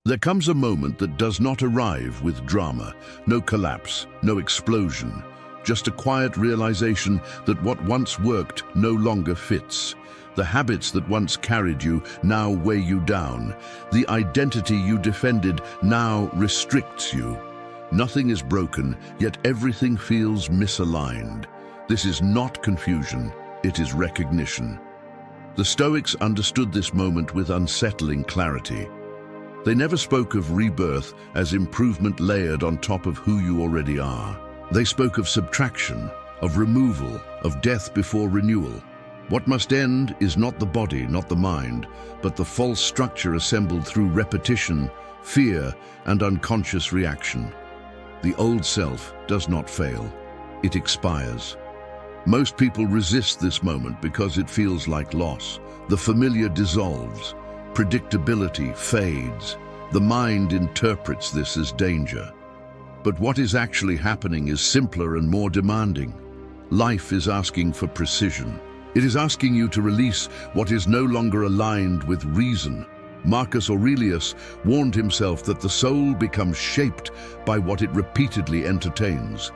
There comes a moment that does not arrive with drama, no collapse, no explosion, just a quiet realization that what once worked no longer fits. The habits that once carried you now weigh you down. The identity you defended now restricts you. Nothing is broken, yet everything feels misaligned. This is not confusion, it is recognition. The Stoics understood this moment with unsettling clarity. They never spoke of rebirth as improvement layered on top of who you already are. They spoke of subtraction, of removal, of death before renewal. What must end is not the body, not the mind, but the false structure assembled through repetition, fear, and unconscious reaction. The old self does not fail. It expires. Most people resist this moment because it feels like loss. The familiar dissolves. Predictability fades. The mind interprets this as danger. But what is actually happening is simpler and more demanding. Life is asking for precision. It is asking you to release what is no longer aligned with reason. Marcus Aurelius warned himself that the soul becomes shaped by what it repeatedly entertains.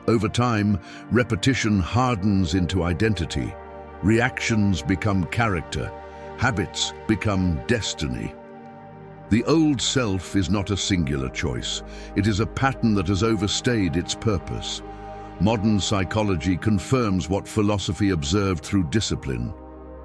Over time, repetition hardens into identity. Reactions become character. Habits become destiny. The old self is not a singular choice. It is a pattern that has overstayed its purpose. Modern psychology confirms what philosophy observed through discipline.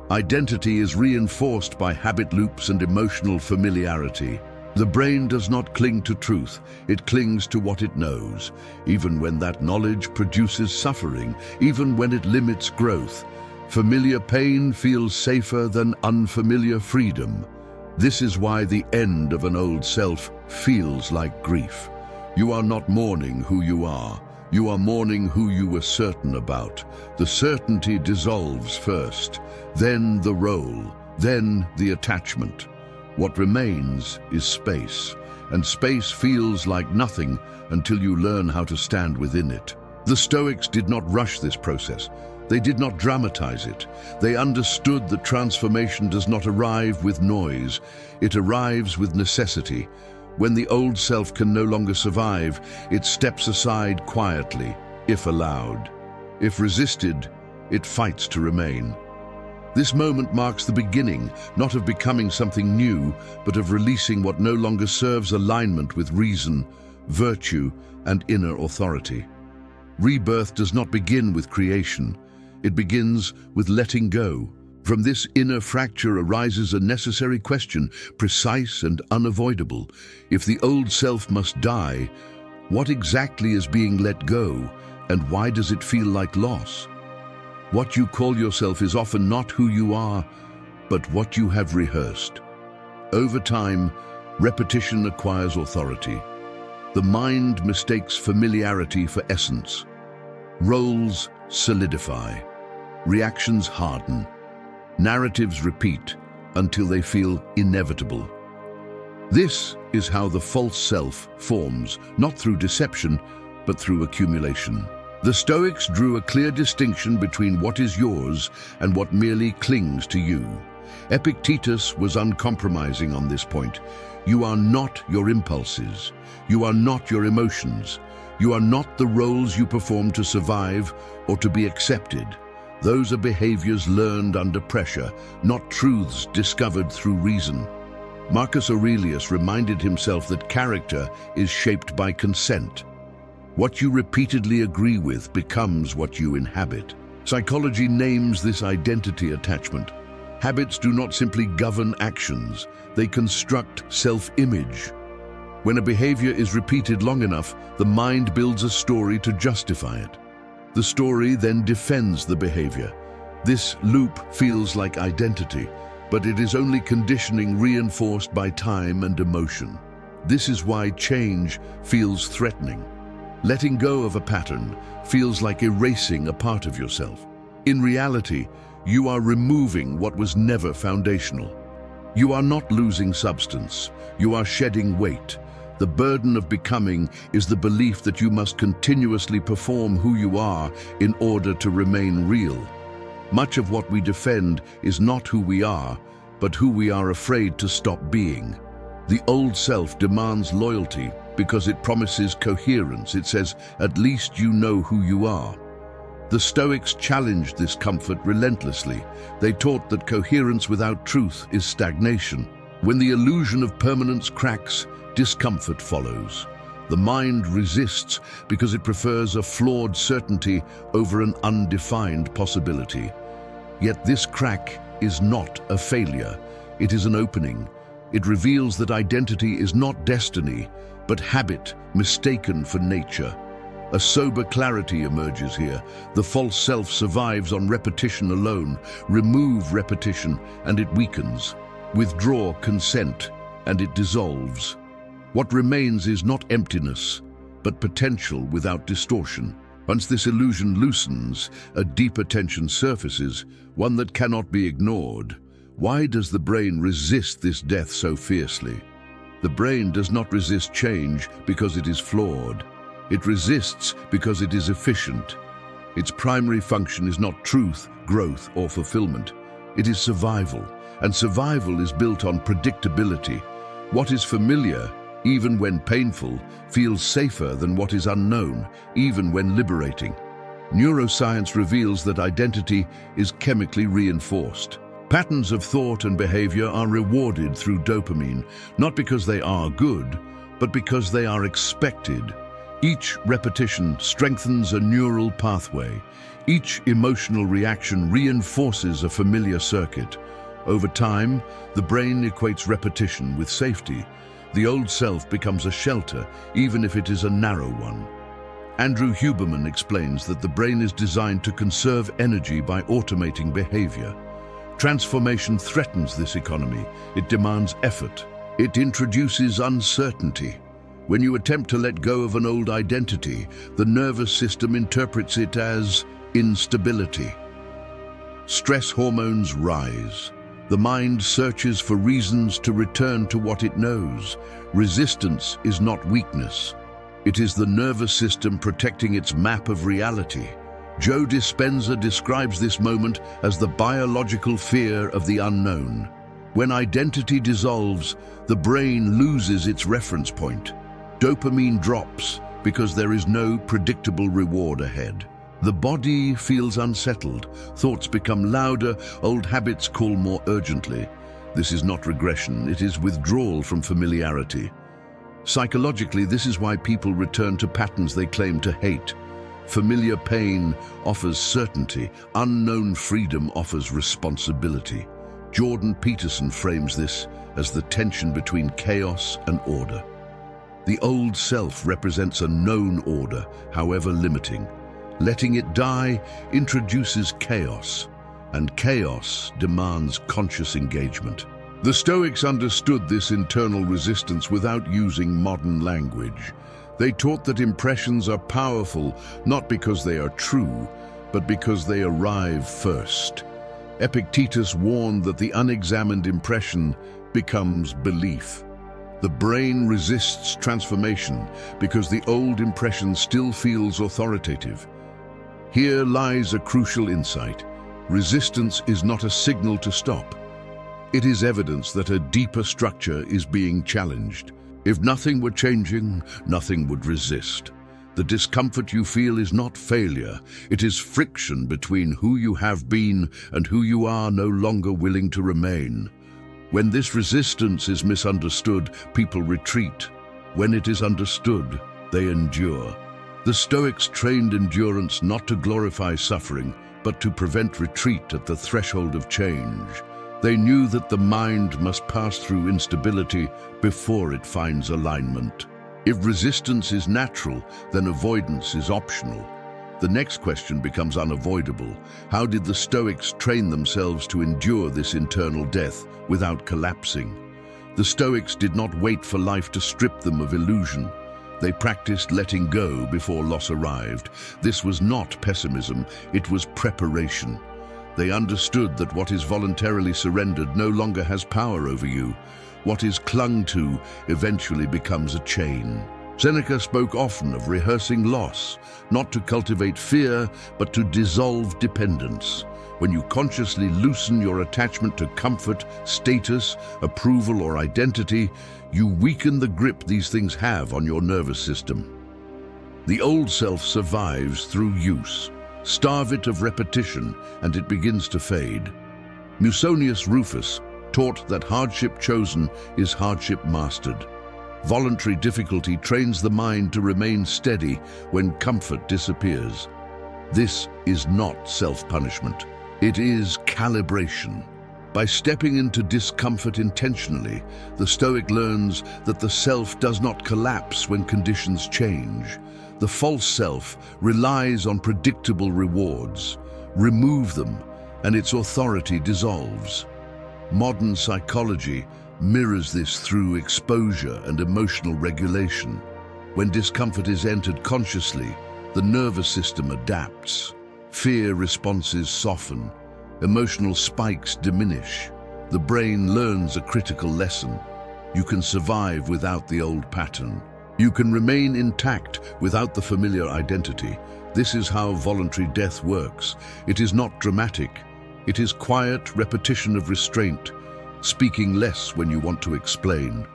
Identity is reinforced by habit loops and emotional familiarity. The brain does not cling to truth, it clings to what it knows, even when that knowledge produces suffering, even when it limits growth. Familiar pain feels safer than unfamiliar freedom. This is why the end of an old self feels like grief. You are not mourning who you are. You are mourning who you were certain about. The certainty dissolves first, then the role, then the attachment. What remains is space, and space feels like nothing until you learn how to stand within it. The Stoics did not rush this process. They did not dramatize it. They understood that transformation does not arrive with noise. It arrives with necessity. When the old self can no longer survive, it steps aside quietly, if allowed. If resisted, it fights to remain. This moment marks the beginning, not of becoming something new, but of releasing what no longer serves alignment with reason, virtue, and inner authority. Rebirth does not begin with creation. It begins with letting go. From this inner fracture arises a necessary question, precise and unavoidable. If the old self must die, what exactly is being let go, and why does it feel like loss? What you call yourself is often not who you are, but what you have rehearsed. Over time, repetition acquires authority. The mind mistakes familiarity for essence. Roles solidify. Reactions harden. Narratives repeat until they feel inevitable. This is how the false self forms, not through deception, but through accumulation. The Stoics drew a clear distinction between what is yours and what merely clings to you. Epictetus was uncompromising on this point. You are not your impulses. You are not your emotions. You are not the roles you perform to survive or to be accepted. Those are behaviors learned under pressure, not truths discovered through reason. Marcus Aurelius reminded himself that character is shaped by consent. What you repeatedly agree with becomes what you inhabit. Psychology names this identity attachment. Habits do not simply govern actions, they construct self-image. When a behavior is repeated long enough, the mind builds a story to justify it. The story then defends the behavior. This loop feels like identity, but it is only conditioning reinforced by time and emotion. This is why change feels threatening. Letting go of a pattern feels like erasing a part of yourself. In reality, you are removing what was never foundational. You are not losing substance, you are shedding weight. The burden of becoming is the belief that you must continuously perform who you are in order to remain real. Much of what we defend is not who we are, but who we are afraid to stop being. The old self demands loyalty because it promises coherence. It says, at least you know who you are. The Stoics challenged this comfort relentlessly. They taught that coherence without truth is stagnation. When the illusion of permanence cracks, discomfort follows. The mind resists because it prefers a flawed certainty over an undefined possibility. Yet this crack is not a failure. It is an opening. It reveals that identity is not destiny, but habit mistaken for nature. A sober clarity emerges here. The false self survives on repetition alone. Remove repetition, and it weakens. Withdraw consent, and it dissolves. What remains is not emptiness, but potential without distortion. Once this illusion loosens, a deeper tension surfaces, one that cannot be ignored. Why does the brain resist this death so fiercely? The brain does not resist change because it is flawed. It resists because it is efficient. Its primary function is not truth, growth, or fulfillment. It is survival, and survival is built on predictability. What is familiar, even when painful, feels safer than what is unknown, even when liberating. Neuroscience reveals that identity is chemically reinforced. Patterns of thought and behavior are rewarded through dopamine, not because they are good, but because they are expected. Each repetition strengthens a neural pathway. Each emotional reaction reinforces a familiar circuit. Over time, the brain equates repetition with safety. The old self becomes a shelter, even if it is a narrow one. Andrew Huberman explains that the brain is designed to conserve energy by automating behavior. Transformation threatens this economy. It demands effort. It introduces uncertainty. When you attempt to let go of an old identity, the nervous system interprets it as instability. Stress hormones rise. The mind searches for reasons to return to what it knows. Resistance is not weakness. It is the nervous system protecting its map of reality. Joe Dispenza describes this moment as the biological fear of the unknown. When identity dissolves, the brain loses its reference point. Dopamine drops because there is no predictable reward ahead. The body feels unsettled, thoughts become louder, old habits call more urgently. This is not regression, it is withdrawal from familiarity. Psychologically, this is why people return to patterns they claim to hate. Familiar pain offers certainty, unknown freedom offers responsibility. Jordan Peterson frames this as the tension between chaos and order. The old self represents a known order, however limiting. Letting it die introduces chaos, and chaos demands conscious engagement. The Stoics understood this internal resistance without using modern language. They taught that impressions are powerful not because they are true, but because they arrive first. Epictetus warned that the unexamined impression becomes belief. The brain resists transformation because the old impression still feels authoritative. Here lies a crucial insight. Resistance is not a signal to stop. It is evidence that a deeper structure is being challenged. If nothing were changing, nothing would resist. The discomfort you feel is not failure. It is friction between who you have been and who you are no longer willing to remain. When this resistance is misunderstood, people retreat. When it is understood, they endure. The Stoics trained endurance not to glorify suffering, but to prevent retreat at the threshold of change. They knew that the mind must pass through instability before it finds alignment. If resistance is natural, then avoidance is optional. The next question becomes unavoidable. How did the Stoics train themselves to endure this internal death without collapsing? The Stoics did not wait for life to strip them of illusion. They practiced letting go before loss arrived. This was not pessimism, it was preparation. They understood that what is voluntarily surrendered no longer has power over you. What is clung to eventually becomes a chain. Seneca spoke often of rehearsing loss, not to cultivate fear, but to dissolve dependence. when you consciously loosen your attachment to comfort, status, approval, or identity, you weaken the grip these things have on your nervous system. The old self survives through use. Starve it of repetition, and it begins to fade. Musonius Rufus taught that hardship chosen is hardship mastered. Voluntary difficulty trains the mind to remain steady when comfort disappears. This is not self-punishment. It is calibration. By stepping into discomfort intentionally, the Stoic learns that the self does not collapse when conditions change. The false self relies on predictable rewards. Remove them, and its authority dissolves. Modern psychology mirrors this through exposure and emotional regulation. When discomfort is entered consciously, the nervous system adapts. Fear responses soften. Emotional spikes diminish. The brain learns a critical lesson. You can survive without the old pattern. You can remain intact without the familiar identity. This is how voluntary death works. It is not dramatic. It is quiet repetition of restraint, speaking less when you want to explain,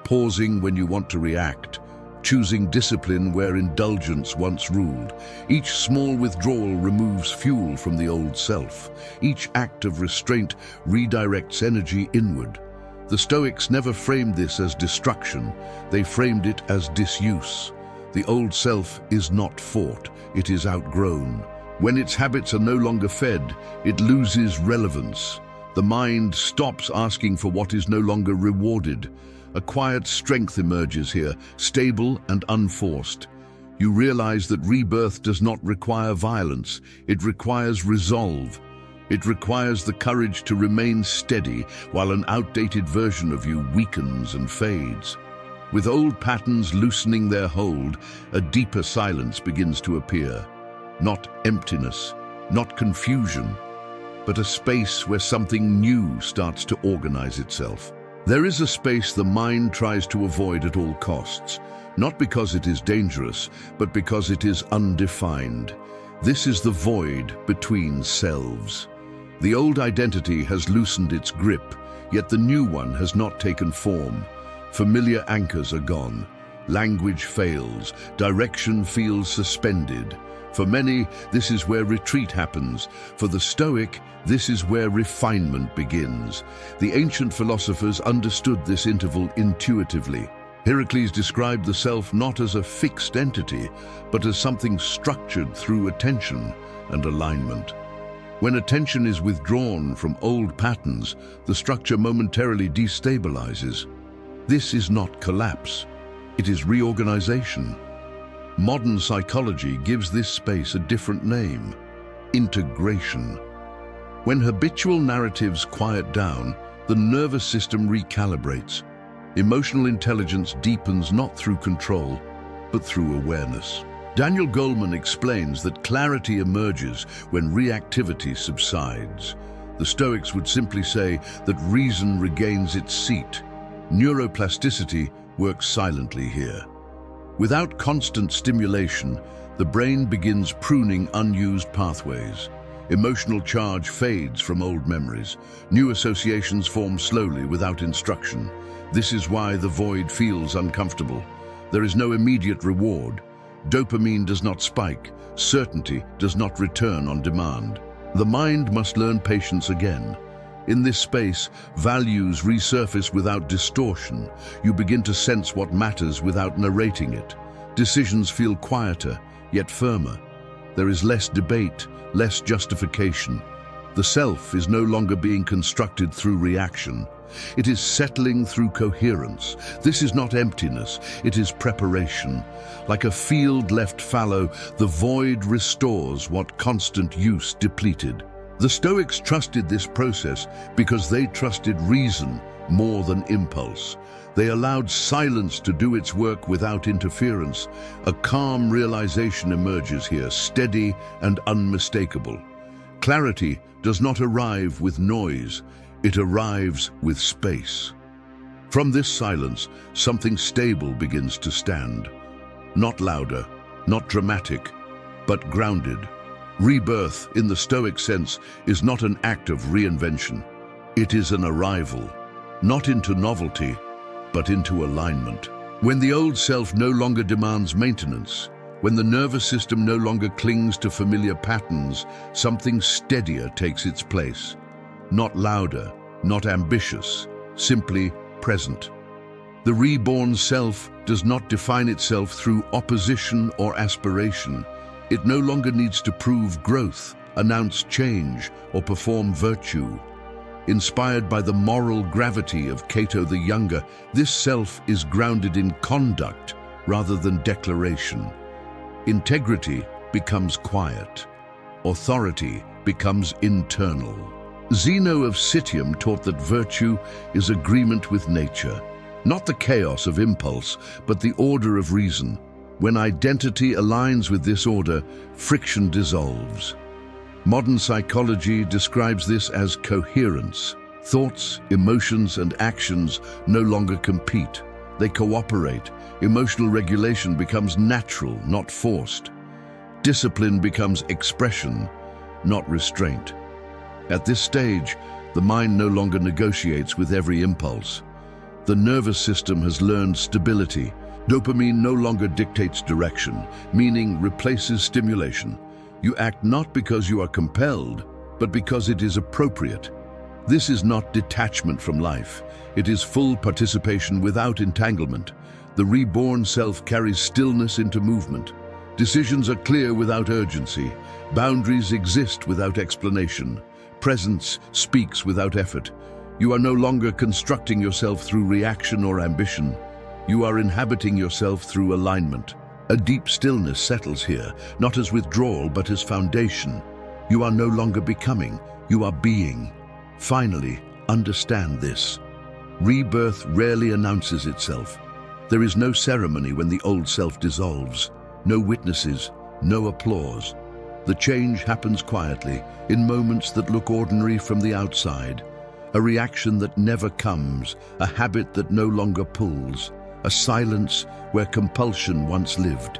pausing when you want to react, choosing discipline where indulgence once ruled. Each small withdrawal removes fuel from the old self. Each act of restraint redirects energy inward. The Stoics never framed this as destruction. They framed it as disuse. The old self is not fought, it is outgrown. When its habits are no longer fed, it loses relevance. The mind stops asking for what is no longer rewarded. A quiet strength emerges here, stable and unforced. You realize that rebirth does not require violence. It requires resolve. It requires the courage to remain steady while an outdated version of you weakens and fades. With old patterns loosening their hold, a deeper silence begins to appear. Not emptiness, not confusion, but a space where something new starts to organize itself. There is a space the mind tries to avoid at all costs, not because it is dangerous, but because it is undefined. This is the void between selves. The old identity has loosened its grip, yet the new one has not taken form. Familiar anchors are gone. Language fails. Direction feels suspended. For many, this is where retreat happens. For the Stoic, this is where refinement begins. The ancient philosophers understood this interval intuitively. Heracles described the self not as a fixed entity, but as something structured through attention and alignment. When attention is withdrawn from old patterns, the structure momentarily destabilizes. This is not collapse. It is reorganization. Modern psychology gives this space a different name: integration. When habitual narratives quiet down, the nervous system recalibrates. Emotional intelligence deepens not through control, but through awareness. Daniel Goleman explains that clarity emerges when reactivity subsides. The Stoics would simply say that reason regains its seat. Neuroplasticity works silently here. Without constant stimulation, the brain begins pruning unused pathways. Emotional charge fades from old memories. New associations form slowly without instruction. This is why the void feels uncomfortable. There is no immediate reward. Dopamine does not spike. Certainty does not return on demand. The mind must learn patience again. In this space, values resurface without distortion. You begin to sense what matters without narrating it. Decisions feel quieter, yet firmer. There is less debate, less justification. The self is no longer being constructed through reaction. It is settling through coherence. This is not emptiness, it is preparation. Like a field left fallow, the void restores what constant use depleted. The Stoics trusted this process because they trusted reason more than impulse. They allowed silence to do its work without interference. A calm realization emerges here, steady and unmistakable. Clarity does not arrive with noise, it arrives with space. From this silence, something stable begins to stand. Not louder, not dramatic, but grounded. Rebirth, in the Stoic sense, is not an act of reinvention. It is an arrival, not into novelty, but into alignment. When the old self no longer demands maintenance, when the nervous system no longer clings to familiar patterns, something steadier takes its place. Not louder, not ambitious, simply present. The reborn self does not define itself through opposition or aspiration. It no longer needs to prove growth, announce change, or perform virtue. Inspired by the moral gravity of Cato the Younger, this self is grounded in conduct rather than declaration. Integrity becomes quiet. Authority becomes internal. Zeno of Citium taught that virtue is agreement with nature, not the chaos of impulse, but the order of reason. When identity aligns with this order, friction dissolves. Modern psychology describes this as coherence. Thoughts, emotions, and actions no longer compete. They cooperate. Emotional regulation becomes natural, not forced. Discipline becomes expression, not restraint. At this stage, the mind no longer negotiates with every impulse. The nervous system has learned stability. Dopamine no longer dictates direction, meaning replaces stimulation. You act not because you are compelled, but because it is appropriate. This is not detachment from life. It is full participation without entanglement. The reborn self carries stillness into movement. Decisions are clear without urgency. Boundaries exist without explanation. Presence speaks without effort. You are no longer constructing yourself through reaction or ambition. You are inhabiting yourself through alignment. A deep stillness settles here, not as withdrawal but as foundation. You are no longer becoming, you are being. Finally, understand this. Rebirth rarely announces itself. There is no ceremony when the old self dissolves, no witnesses, no applause. The change happens quietly, in moments that look ordinary from the outside. A reaction that never comes, a habit that no longer pulls, a silence where compulsion once lived.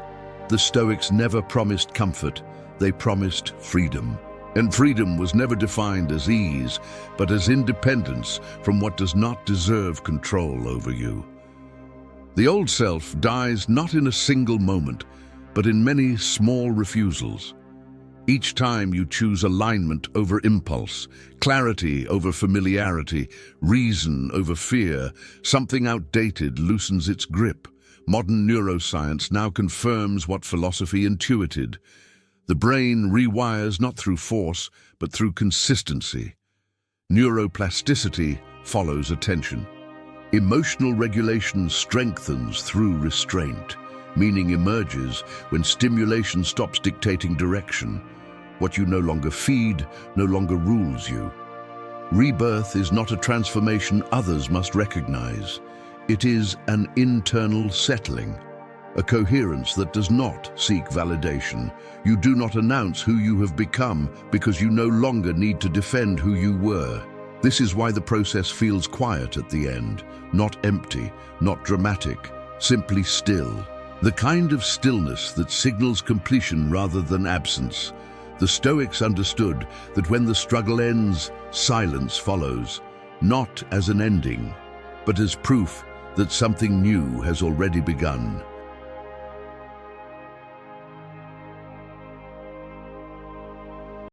The Stoics never promised comfort, they promised freedom. And freedom was never defined as ease, but as independence from what does not deserve control over you. The old self dies not in a single moment, but in many small refusals. Each time you choose alignment over impulse, clarity over familiarity, reason over fear, something outdated loosens its grip. Modern neuroscience now confirms what philosophy intuited. The brain rewires not through force, but through consistency. Neuroplasticity follows attention. Emotional regulation strengthens through restraint. Meaning emerges when stimulation stops dictating direction. What you no longer feed no longer rules you. Rebirth is not a transformation others must recognize. It is an internal settling, a coherence that does not seek validation. You do not announce who you have become because you no longer need to defend who you were. This is why the process feels quiet at the end, not empty, not dramatic, simply still. The kind of stillness that signals completion rather than absence. The Stoics understood that when the struggle ends, silence follows, not as an ending, but as proof that something new has already begun.